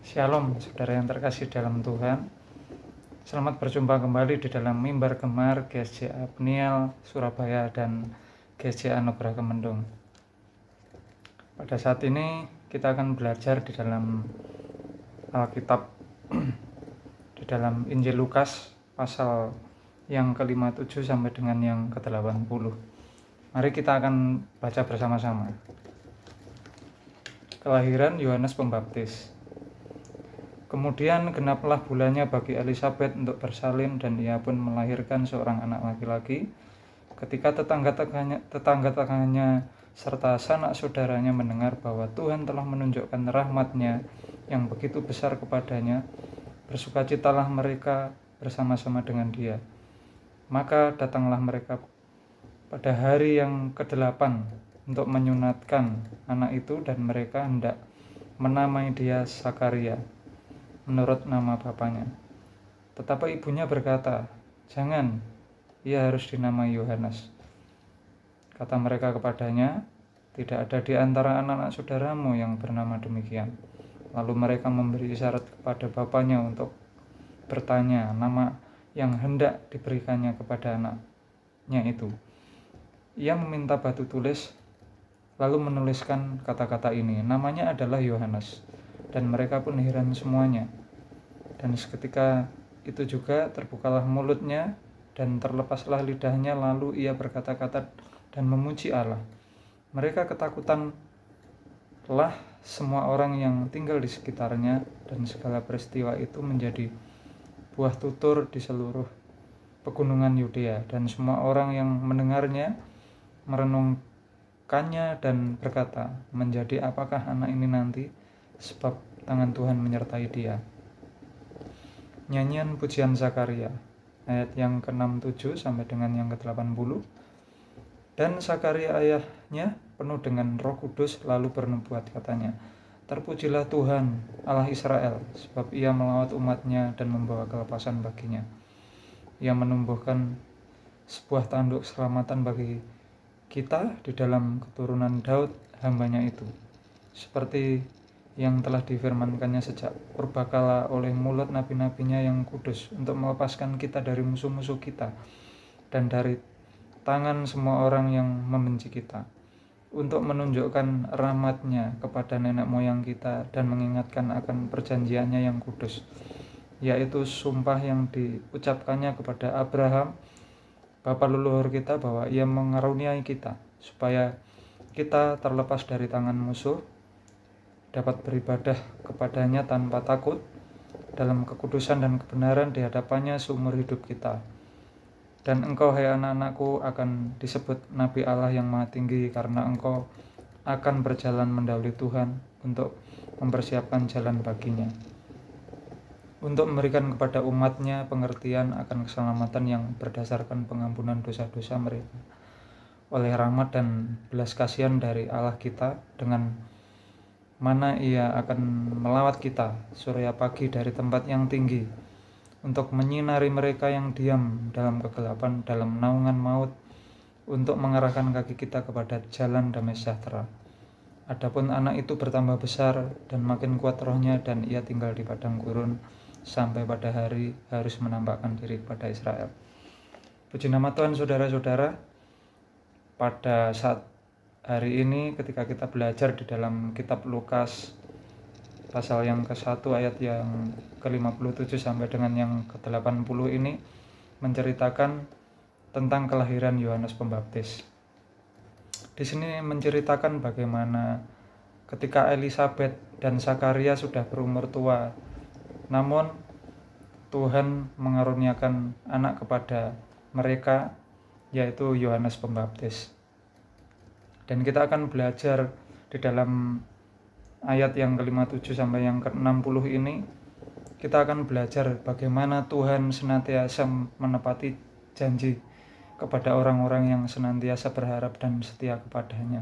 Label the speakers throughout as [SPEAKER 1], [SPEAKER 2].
[SPEAKER 1] Shalom, saudara yang terkasih dalam Tuhan. Selamat berjumpa kembali di dalam Mimbar Gemar GSJA Peniel, Surabaya dan GSJA Anugerah Kemendung. Pada saat ini kita akan belajar di dalam Alkitab, di dalam Injil Lukas pasal yang ke-57 sampai dengan yang ke-80. Mari kita akan baca bersama-sama. Kelahiran Yohanes Pembaptis. Kemudian genaplah bulannya bagi Elisabet untuk bersalin, dan ia pun melahirkan seorang anak laki-laki. Ketika tetangga-tangganya serta sanak saudaranya mendengar bahwa Tuhan telah menunjukkan rahmat-Nya yang begitu besar kepadanya, bersukacitalah mereka bersama-sama dengan dia. Maka datanglah mereka pada hari yang ke-8 untuk menyunatkan anak itu, dan mereka hendak menamai dia Sakaria menurut nama bapaknya. Tetapi ibunya berkata, "Jangan, ia harus dinamai Yohanes." Kata mereka kepadanya, "Tidak ada di antara anak-anak saudaramu yang bernama demikian." Lalu mereka memberi isyarat kepada bapaknya untuk bertanya nama yang hendak diberikannya kepada anaknya itu. Ia meminta batu tulis, lalu menuliskan kata-kata ini, "Namanya adalah Yohanes." Dan mereka pun heran semuanya. Dan seketika itu juga terbukalah mulutnya dan terlepaslah lidahnya, lalu ia berkata-kata dan memuji Allah. Mereka ketakutanlah semua orang yang tinggal di sekitarnya, dan segala peristiwa itu menjadi buah tutur di seluruh pegunungan Yudea, dan semua orang yang mendengarnya merenungkannya dan berkata, "Menjadi apakah anak ini nanti? Sebab tangan Tuhan menyertai dia." Nyanyian pujian Zakaria, ayat yang ke-67 sampai dengan yang ke-80. Dan Zakaria ayahnya penuh dengan Roh Kudus, lalu bernubuat, katanya, "Terpujilah Tuhan Allah Israel, sebab ia melawat umatnya dan membawa kelepasan baginya. Ia menumbuhkan sebuah tanduk keselamatan bagi kita di dalam keturunan Daud hambanya itu, seperti yang telah difirmankannya sejak purbakala oleh mulut nabi-nabinya yang kudus, untuk melepaskan kita dari musuh-musuh kita dan dari tangan semua orang yang membenci kita, untuk menunjukkan rahmat-Nya kepada nenek moyang kita dan mengingatkan akan perjanjiannya yang kudus, yaitu sumpah yang diucapkannya kepada Abraham bapa leluhur kita, bahwa ia mengaruniai kita supaya kita terlepas dari tangan musuh, dapat beribadah kepadanya tanpa takut dalam kekudusan dan kebenaran di hadapannya seumur hidup kita. Dan engkau, hai anak-anakku, akan disebut Nabi Allah yang Maha Tinggi, karena engkau akan berjalan mendahului Tuhan untuk mempersiapkan jalan baginya, untuk memberikan kepada umat-Nya pengertian akan keselamatan yang berdasarkan pengampunan dosa-dosa mereka, oleh rahmat dan belas kasihan dari Allah kita, dengan mana ia akan melawat kita surya pagi dari tempat yang tinggi, untuk menyinari mereka yang diam dalam kegelapan, dalam naungan maut, untuk mengarahkan kaki kita kepada jalan damai sejahtera. Adapun anak itu bertambah besar dan makin kuat rohnya, dan ia tinggal di padang gurun sampai pada hari harus menampakkan diri kepada Israel. Puji nama Tuhan, saudara-saudara. Pada saat hari ini ketika kita belajar di dalam kitab Lukas pasal yang ke-1 ayat yang ke-57 sampai dengan yang ke-80 ini menceritakan tentang kelahiran Yohanes Pembaptis. Di sini menceritakan bagaimana ketika Elisabet dan Zakaria sudah berumur tua, namun Tuhan mengaruniakan anak kepada mereka, yaitu Yohanes Pembaptis. Dan kita akan belajar di dalam ayat yang ke-57 sampai yang ke-60 ini, kita akan belajar bagaimana Tuhan senantiasa menepati janji kepada orang-orang yang senantiasa berharap dan setia kepadanya.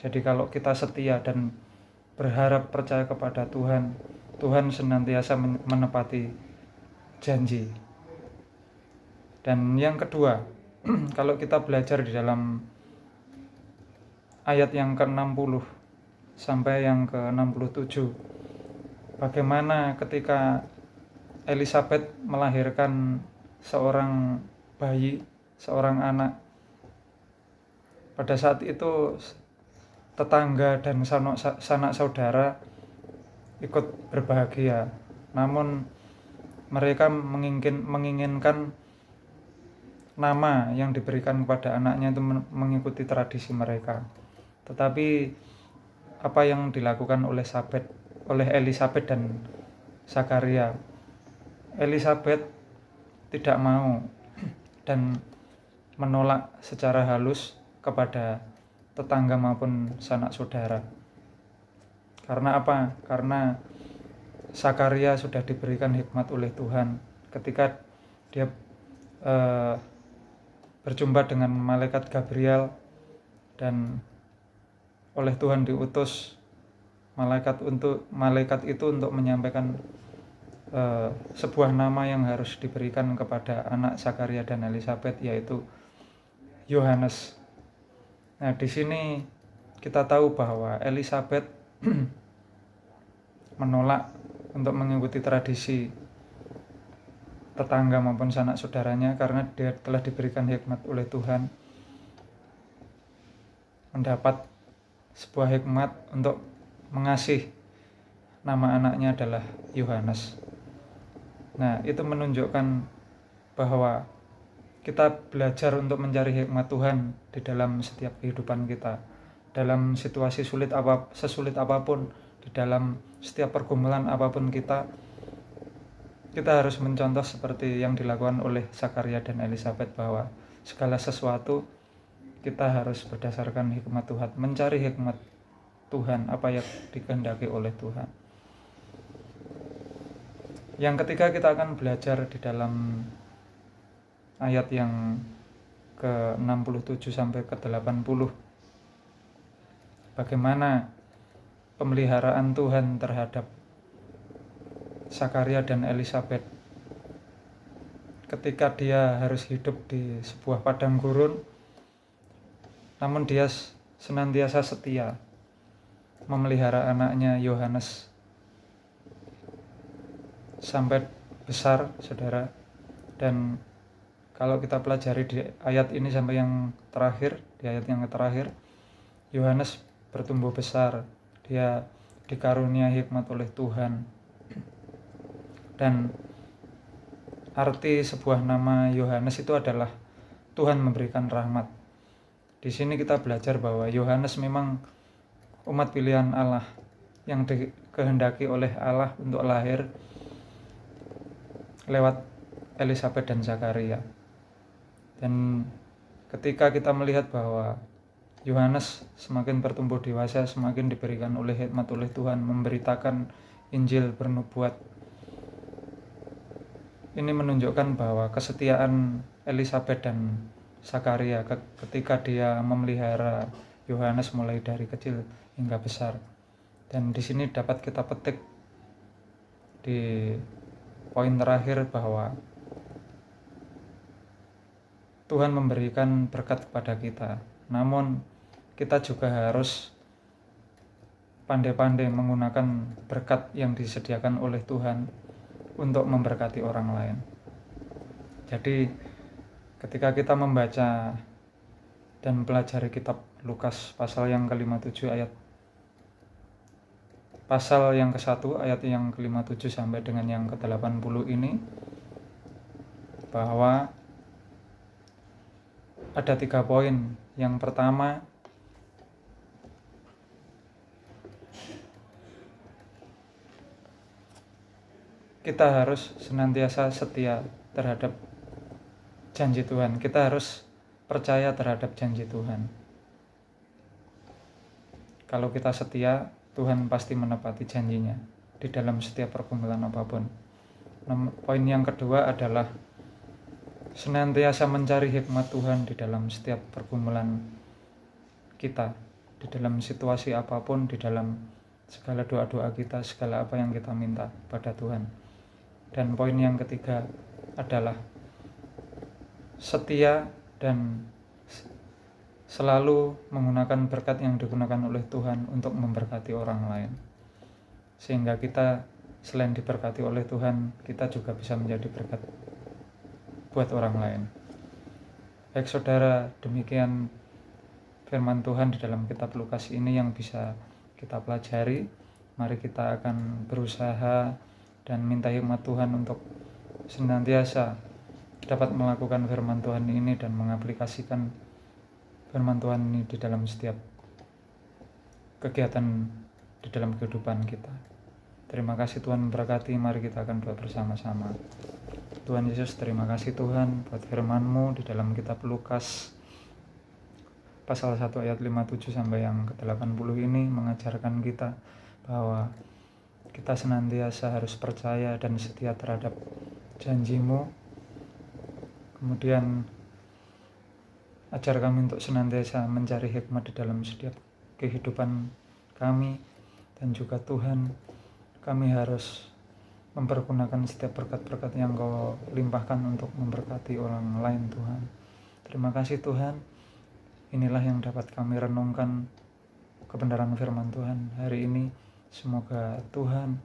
[SPEAKER 1] Jadi kalau kita setia dan berharap percaya kepada Tuhan, Tuhan senantiasa menepati janji. Dan yang kedua, kalau kita belajar di dalam ayat yang ke-60 sampai yang ke-67, bagaimana ketika Elizabeth melahirkan seorang bayi, seorang anak. Pada saat itu tetangga dan sanak saudara ikut berbahagia, namun mereka menginginkan nama yang diberikan kepada anaknya itu mengikuti tradisi mereka. Tetapi apa yang dilakukan oleh Elizabeth dan Zakaria, Elizabeth tidak mau dan menolak secara halus kepada tetangga maupun sanak saudara. Karena apa? Karena Zakaria sudah diberikan hikmat oleh Tuhan ketika dia berjumpa dengan malaikat Gabriel, dan oleh Tuhan diutus malaikat itu untuk menyampaikan sebuah nama yang harus diberikan kepada anak Zakaria dan Elizabeth, yaitu Yohanes. Nah, di sini kita tahu bahwa Elizabeth menolak untuk mengikuti tradisi tetangga maupun sanak saudaranya karena dia telah diberikan hikmat oleh Tuhan, mendapat sebuah hikmat untuk mengasihi nama anaknya adalah Yohanes. Nah, itu menunjukkan bahwa kita belajar untuk mencari hikmat Tuhan di dalam setiap kehidupan kita, dalam situasi sesulit apapun, di dalam setiap pergumulan apapun kita harus mencontoh seperti yang dilakukan oleh Zakaria dan Elizabeth, bahwa segala sesuatu kita harus berdasarkan hikmat Tuhan, mencari hikmat Tuhan, apa yang dikehendaki oleh Tuhan. Yang ketiga, kita akan belajar di dalam ayat yang ke-67 sampai ke-80, bagaimana pemeliharaan Tuhan terhadap Zakaria dan Elizabeth ketika dia harus hidup di sebuah padang gurun, namun dia senantiasa setia memelihara anaknya Yohanes sampai besar, saudara. Dan kalau kita pelajari di ayat ini sampai yang terakhir, di ayat yang terakhir, Yohanes bertumbuh besar, dia dikarunia hikmat oleh Tuhan. Dan arti sebuah nama Yohanes itu adalah Tuhan memberikan rahmat. Di sini kita belajar bahwa Yohanes memang umat pilihan Allah yang dikehendaki oleh Allah untuk lahir lewat Elizabeth dan Zakaria. Dan ketika kita melihat bahwa Yohanes semakin bertumbuh dewasa, semakin diberikan oleh hikmat oleh Tuhan memberitakan Injil, bernubuat, ini menunjukkan bahwa kesetiaan Elizabeth dan Zakaria ketika dia memelihara Yohanes mulai dari kecil hingga besar. Dan di sini dapat kita petik di poin terakhir bahwa Tuhan memberikan berkat kepada kita, namun kita juga harus pandai-pandai menggunakan berkat yang disediakan oleh Tuhan untuk memberkati orang lain. Jadi ketika kita membaca dan mempelajari kitab Lukas pasal yang ke-57 pasal yang ke-1 ayat yang ke-57 sampai dengan yang ke-80 ini, bahwa ada 3 poin. Yang pertama, kita harus senantiasa setia terhadap janji Tuhan. Kita harus percaya terhadap janji Tuhan. Kalau kita setia, Tuhan pasti menepati janjinya di dalam setiap pergumulan apapun. Poin yang kedua adalah senantiasa mencari hikmat Tuhan di dalam setiap pergumulan kita, di dalam situasi apapun, di dalam segala doa-doa kita, segala apa yang kita minta pada Tuhan. Dan poin yang ketiga adalah setia dan selalu menggunakan berkat yang digunakan oleh Tuhan untuk memberkati orang lain, sehingga kita selain diberkati oleh Tuhan, kita juga bisa menjadi berkat buat orang lain. Baik saudara, demikian firman Tuhan di dalam kitab Lukas ini yang bisa kita pelajari. Mari kita akan berusaha dan minta hikmat Tuhan untuk senantiasa dapat melakukan firman Tuhan ini dan mengaplikasikan firman Tuhan ini di dalam setiap kegiatan di dalam kehidupan kita. Terima kasih Tuhan memberkati. Mari kita akan doa bersama-sama. Tuhan Yesus, terima kasih Tuhan buat firman-Mu di dalam kitab Lukas pasal 1 ayat 57 sampai yang ke-80 ini mengajarkan kita bahwa kita senantiasa harus percaya dan setia terhadap janji-Mu. Kemudian ajar kami untuk senantiasa mencari hikmat di dalam setiap kehidupan kami, dan juga Tuhan, kami harus mempergunakan setiap berkat-berkat yang Kau limpahkan untuk memberkati orang lain Tuhan. Terima kasih Tuhan. Inilah yang dapat kami renungkan kebenaran firman Tuhan hari ini. Semoga Tuhan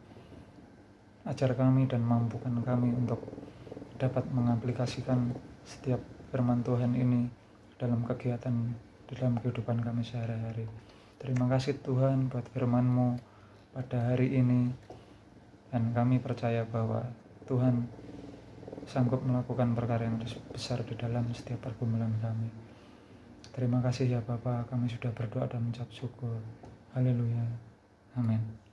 [SPEAKER 1] ajar kami dan mampukan kami untuk dapat mengaplikasikan setiap firman Tuhan ini dalam kegiatan di dalam kehidupan kami sehari-hari. Terima kasih Tuhan buat firman-Mu pada hari ini, dan kami percaya bahwa Tuhan sanggup melakukan perkara yang besar di dalam setiap pergumulan kami. Terima kasih ya Bapa, kami sudah berdoa dan mengucap syukur. Haleluya. Amin.